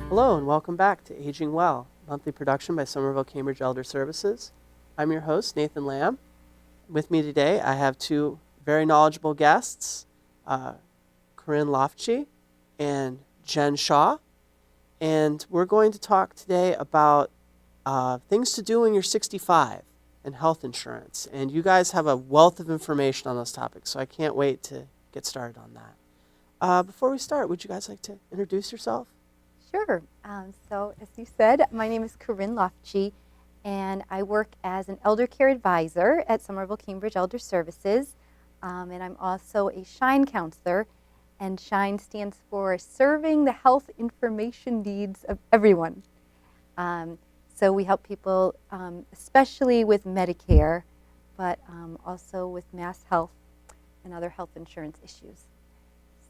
Hello and welcome back to Aging Well, monthly production by Somerville-Cambridge Elder Services. I'm your host, Nathan Lamb. With me today, I have two very knowledgeable guests, Corrine Lofchie and Jen Shaw. And we're going to talk today about things to do when you're 65 and health insurance. And you guys have a wealth of information on those topics, so I can't wait to get started on that. Before we start, would you guys like to introduce yourself? Sure. So as you said, my name is Corrine Lofchie, and I work as an elder care advisor at Somerville-Cambridge Elder Services, and I'm also a SHINE counselor, and SHINE stands for Serving the Health Information Needs of Everyone. So we help people, especially with Medicare, but also with mass health and other health insurance issues.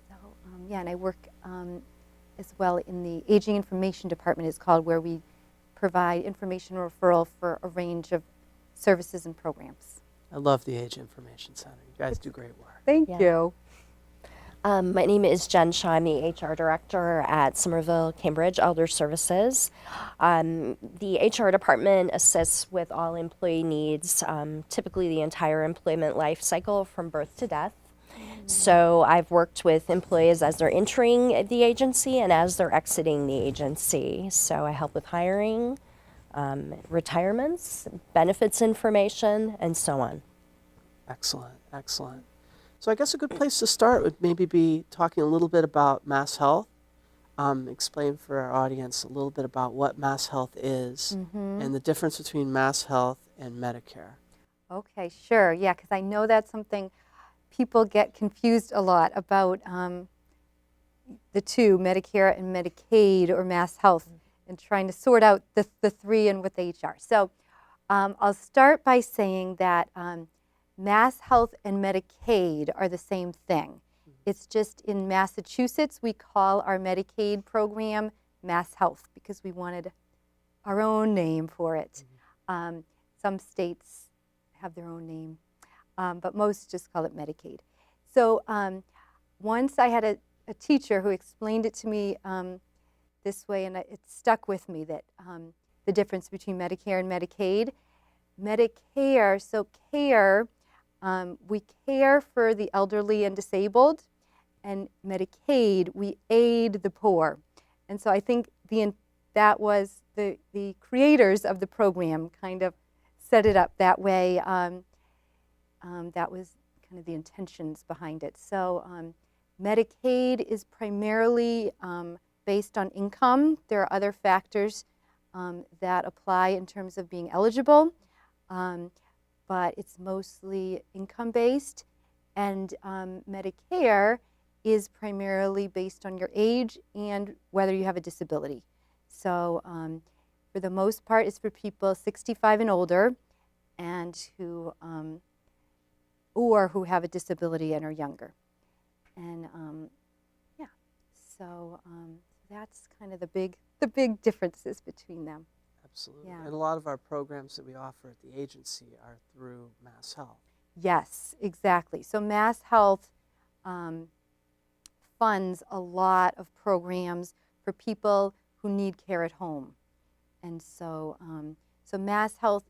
So and I work as well in the Aging Information Department, is called, where we provide information referral for a range of services and programs. I love the Age Information Center. You guys do great work. Thank you. My name is Jen Shaw. I'm the HR director at Somerville-Cambridge Elder Services. The HR department assists with all employee needs, typically the entire employment life cycle from birth to death. So I've worked with employees as they're entering the agency and as they're exiting the agency. So I help with hiring, retirements, benefits information, and so on. Excellent, excellent. So I guess a good place to start would maybe be talking a little bit about mass health. Explain for our audience a little bit about what mass health is and the difference between mass health and Medicare. Okay, sure. Yeah, because I know that's something people get confused a lot about, the two, Medicare and Medicaid, or mass health, and trying to sort out the three and what they each are. So I'll start by saying that mass health and Medicaid are the same thing. It's just in Massachusetts, we call our Medicaid program mass health because we wanted our own name for it. Some states have their own name. But most just call it Medicaid. So once I had a teacher who explained it to me this way, and it stuck with me, that the difference between Medicare and Medicaid. Medicare, so care, we care for the elderly and disabled, and Medicaid, we aid the poor. And so I think that was the creators of the program kind of set it up that way. That was kind of the intentions behind it. So Medicaid is primarily based on income. There are other factors that apply in terms of being eligible, but it's mostly income-based. And Medicare is primarily based on your age and whether you have a disability. So for the most part, it's for people 65 and older, and who have a disability and are younger. And so that's kind of the big differences between them. Absolutely. Yeah. And a lot of our programs that we offer at the agency are through Mass Health. Yes, exactly. So Mass Health funds a lot of programs for people who need care at home. And so so Mass Health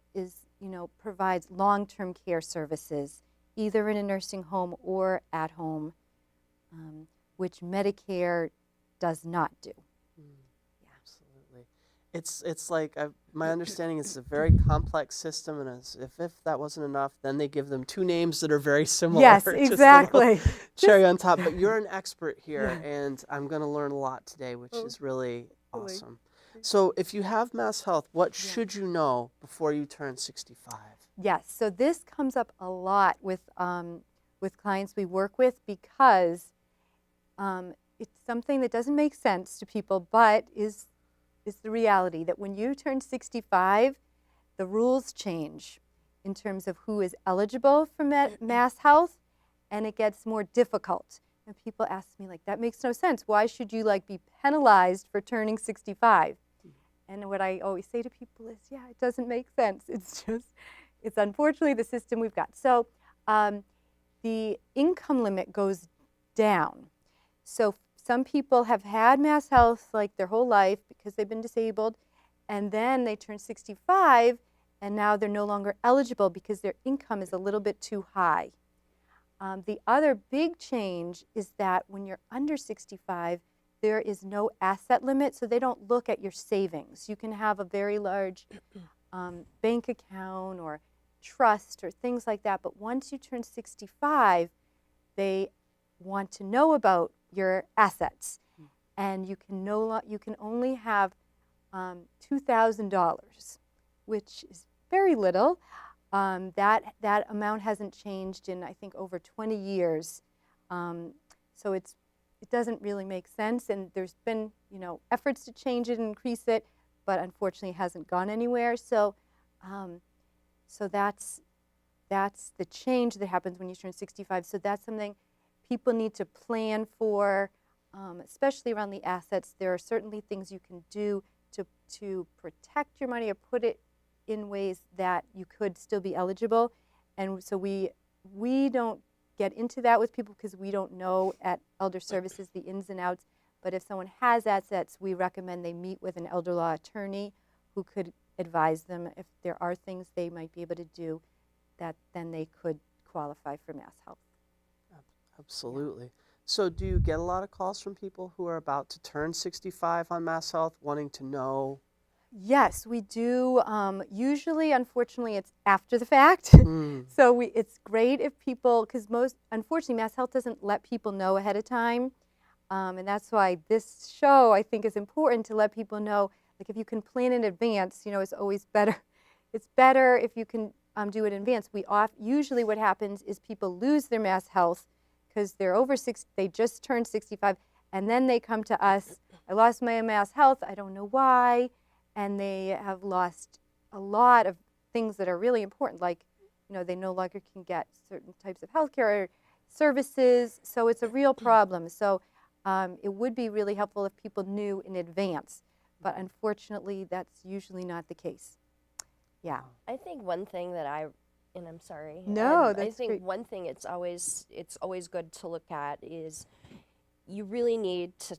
provides long-term care services, either in a nursing home or at home, which Medicare does not do. Yeah. Absolutely. It's like, my understanding is a very complex system, and if that wasn't enough, then they give them two names that are very similar. Yes, Just a exactly. little cherry on top. But you're an expert here, and I'm going to learn a lot today, which is really awesome. So if you have Mass Health, what should you know before you turn 65? Yes, so this comes up a lot with clients we work with, because it's something that doesn't make sense to people, but is the reality that when you turn 65, the rules change in terms of who is eligible for mass health, and it gets more difficult. And people ask me, like, that makes no sense. Why should you be penalized for turning 65? And what I always say to people is, yeah, it doesn't make sense. It's unfortunately the system we've got. So the income limit goes down. So some people have had Mass Health like their whole life because they've been disabled, and then they turn 65, and now they're no longer eligible because their income is a little bit too high. The other big change is that when you're under 65, there is no asset limit, so they don't look at your savings. You can have a very large bank account or trust or things like that, but once you turn 65, they want to know about your assets, and you can only have $2,000, which is very little. That amount hasn't changed in, I think, over 20 years. So it doesn't really make sense, and there's been efforts to change it and increase it, but unfortunately it hasn't gone anywhere. So that's the change that happens when you turn 65. So that's something people need to plan for, especially around the assets. There are certainly things you can do to protect your money or put it in ways that you could still be eligible. And so we don't get into that with people because we don't know at Elder Services the ins and outs. But if someone has assets, we recommend they meet with an elder law attorney who could advise them if there are things they might be able to do that then they could qualify for Mass Health. Absolutely. So do you get a lot of calls from people who are about to turn 65 on Mass Health wanting to know? Yes, we do. Usually, unfortunately, it's after the fact. So it's great if people, because unfortunately, Mass Health doesn't let people know ahead of time. And that's why this show, I think, is important to let people know, like if you can plan in advance, it's always better. It's better if you can do it in advance. Usually what happens is people lose their Mass Health because they're over 60, they just turned 65, and then they come to us, I lost my Mass Health, I don't know why, and they have lost a lot of things that are really important, like, they no longer can get certain types of healthcare services, so it's a real problem. So it would be really helpful if people knew in advance, but unfortunately, that's usually not the case. Yeah. I think one thing that and I'm sorry. No, I that's think great. one thing it's always good to look at is you really need to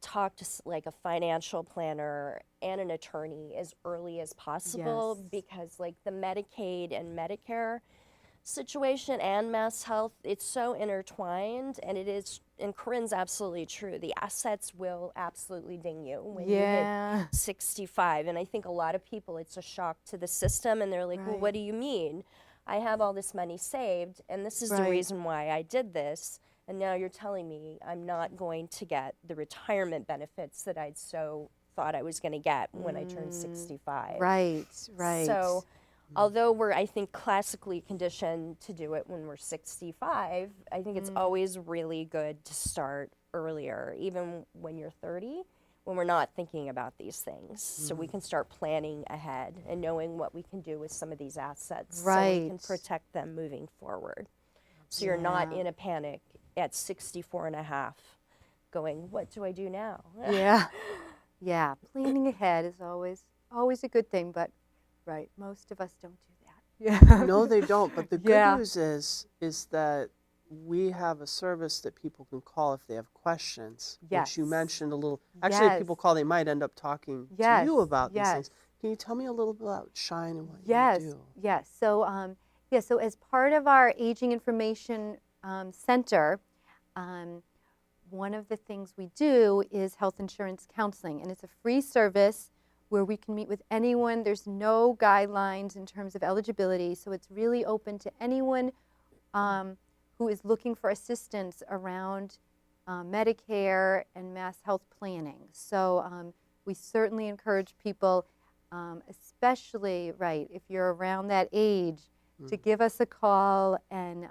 talk to a financial planner and an attorney as early as possible, Yes. because the Medicaid and Medicare situation and Mass Health, it's so intertwined, and it is, and Corrine's absolutely true. The assets will absolutely ding you when you hit 65. And I think a lot of people, it's a shock to the system, and they're like, well, what do you mean? I have all this money saved, and this is the reason why I did this, and now you're telling me I'm not going to get the retirement benefits that I'd so thought I was going to get when I turned 65. Right. So although we're, I think, classically conditioned to do it when we're 65, I think it's always really good to start earlier, even when you're 30, when we're not thinking about these things. So we can start planning ahead and knowing what we can do with some of these assets so we can protect them moving forward. So you're not in a panic at 64 and a half going, what do I do now? Yeah, planning ahead is always a good thing, but most of us don't do that. No, they don't. But the good news is that we have a service that people can call if they have questions, which you mentioned a little. Actually, if people call, they might end up talking to you about these things. Can you tell me a little bit about Shine and what you do? Yes. So, so as part of our Aging Information Center, one of the things we do is health insurance counseling, and it's a free service where we can meet with anyone. There's no guidelines in terms of eligibility, so it's really open to anyone who is looking for assistance around Medicare and Mass Health planning. So we certainly encourage people, especially if you're around that age, to give us a call, and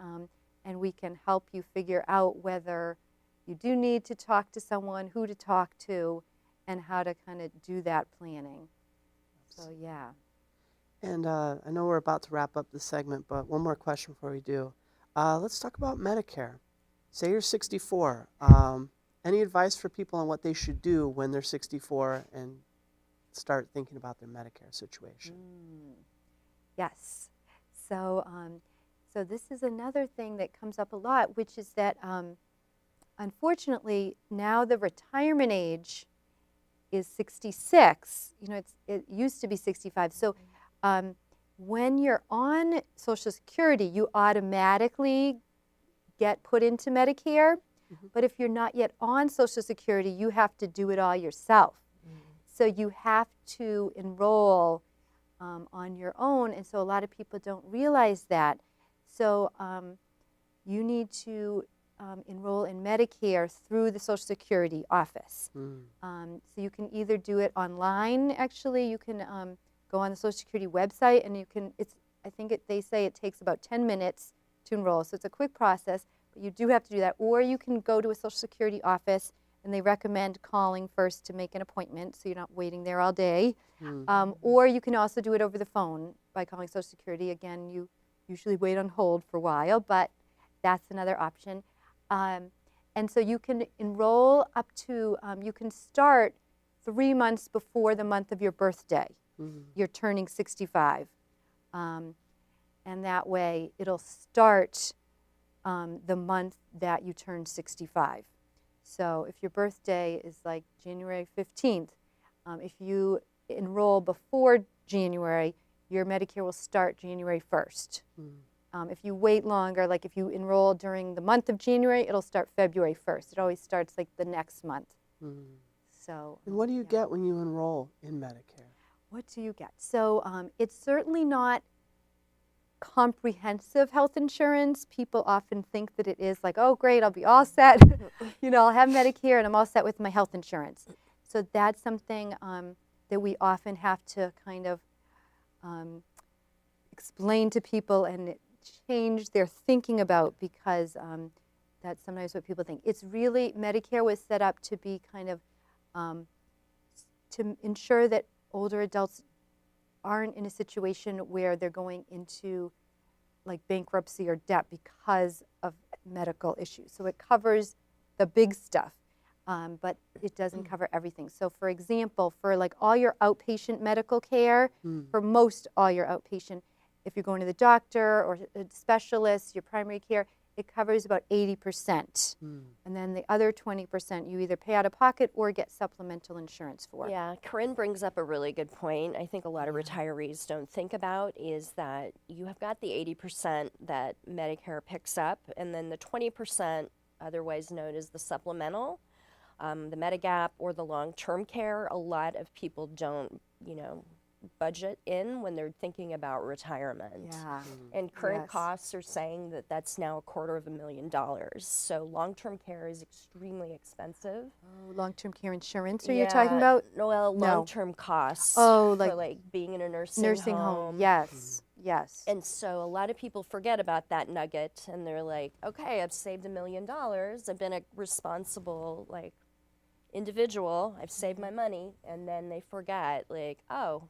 we can help you figure out whether you do need to talk to someone, who to talk to, and how to kind of do that planning. So, yeah. And I know we're about to wrap up the segment, but one more question before we do. Let's talk about Medicare. Say you're 64. Any advice for people on what they should do when they're 64 and start thinking about their Medicare situation? Yes. So, so this is another thing that comes up a lot, which is that unfortunately, now the retirement age is 66. It used to be 65. So when you're on Social Security, you automatically get put into Medicare. But if you're not yet on Social Security, you have to do it all yourself. So you have to enroll on your own, and so a lot of people don't realize that. So you need to enroll in Medicare through the Social Security office. So you can either do it online. Actually, you can go on the Social Security website, and you can. They say it takes about 10 minutes to enroll, so it's a quick process. But you do have to do that, or you can go to a Social Security office, and they recommend calling first to make an appointment, so you're not waiting there all day. Or you can also do it over the phone by calling Social Security. Again, you usually wait on hold for a while, but that's another option. And so you can enroll up to, you can start 3 months before the month of your birthday. You're turning 65. And that way it'll start the month that you turn 65. So if your birthday is like January 15th, if you enroll before January, your Medicare will start January 1st. If you wait longer, like if you enroll during the month of January, it'll start February 1st. It always starts like the next month. So. And what do you get when you enroll in Medicare? What do you get? So it's certainly not comprehensive health insurance. People often think that it is like, oh, great, I'll be all set. I'll have Medicare and I'm all set with my health insurance. So that's something that we often have to kind of explain to people and change their thinking about, because that's sometimes what people think. It's really, Medicare was set up to be kind of, to ensure that older adults aren't in a situation where they're going into like bankruptcy or debt because of medical issues. So it covers the big stuff, but it doesn't cover everything. So for example, for like all your outpatient medical care, for most all your outpatient, if you're going to the doctor or a specialist, your primary care, it covers about 80%. And then the other 20% you either pay out of pocket or get supplemental insurance for. Yeah, Corrine brings up a really good point. I think a lot of retirees don't think about is that you have got the 80% that Medicare picks up, and then the 20%, otherwise known as the supplemental, the Medigap or the long-term care. A lot of people don't, budget in when they're thinking about retirement. Yeah. And current Yes. costs are saying that that's now $250,000. So long-term care is extremely expensive. Oh, long-term care insurance, are you talking about? No, well, No. long-term costs Oh, for like like being in a nursing home. Yes, yes. And so a lot of people forget about that nugget, and they're like, okay, I've saved $1 million. I've been a responsible individual. I've saved my money. And then they forget, oh,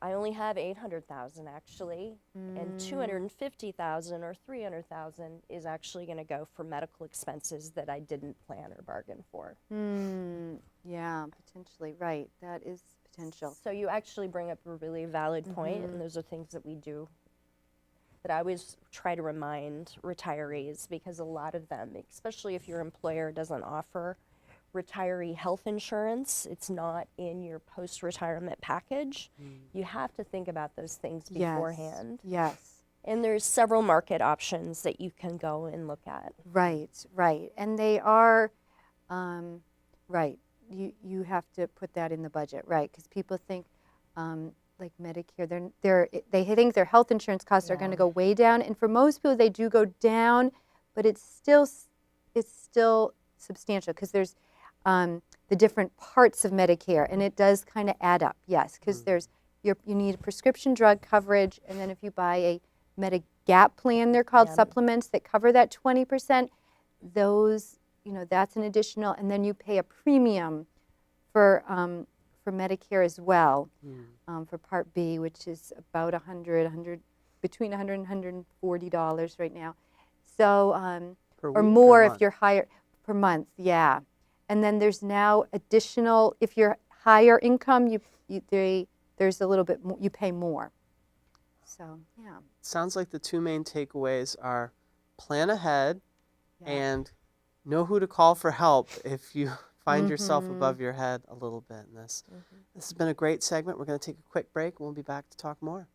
I only have 800,000 actually, and 250,000 or 300,000 is actually going to go for medical expenses that I didn't plan or bargain for. Yeah, potentially, right. That is potential. So you actually bring up a really valid point, and those are things that we do that I always try to remind retirees, because a lot of them, especially if your employer doesn't offer retiree health insurance, it's not in your post-retirement package. You have to think about those things beforehand. Yes. And there's several market options that you can go and look at. Right, right. And they are, right, you have to put that in the budget, right, because people think, like Medicare, they think their health insurance costs are going to go way down, and for most people they do go down, but it's still substantial, because there's the different parts of Medicare, and it does kind of add up, yes, because you need a prescription drug coverage, and then if you buy a Medigap plan, they're called supplements that cover that 20%, those, that's an additional, and then you pay a premium for Medicare as well, for Part B, which is about between $100 and $140 right now. So, or more if you're higher per month, yeah. And then there's now additional, if you're higher income, there's a little bit more, you pay more. So, yeah. Sounds like the two main takeaways are plan ahead and know who to call for help if you find yourself above your head a little bit in this. This has been a great segment. We're going to take a quick break and we'll be back to talk more.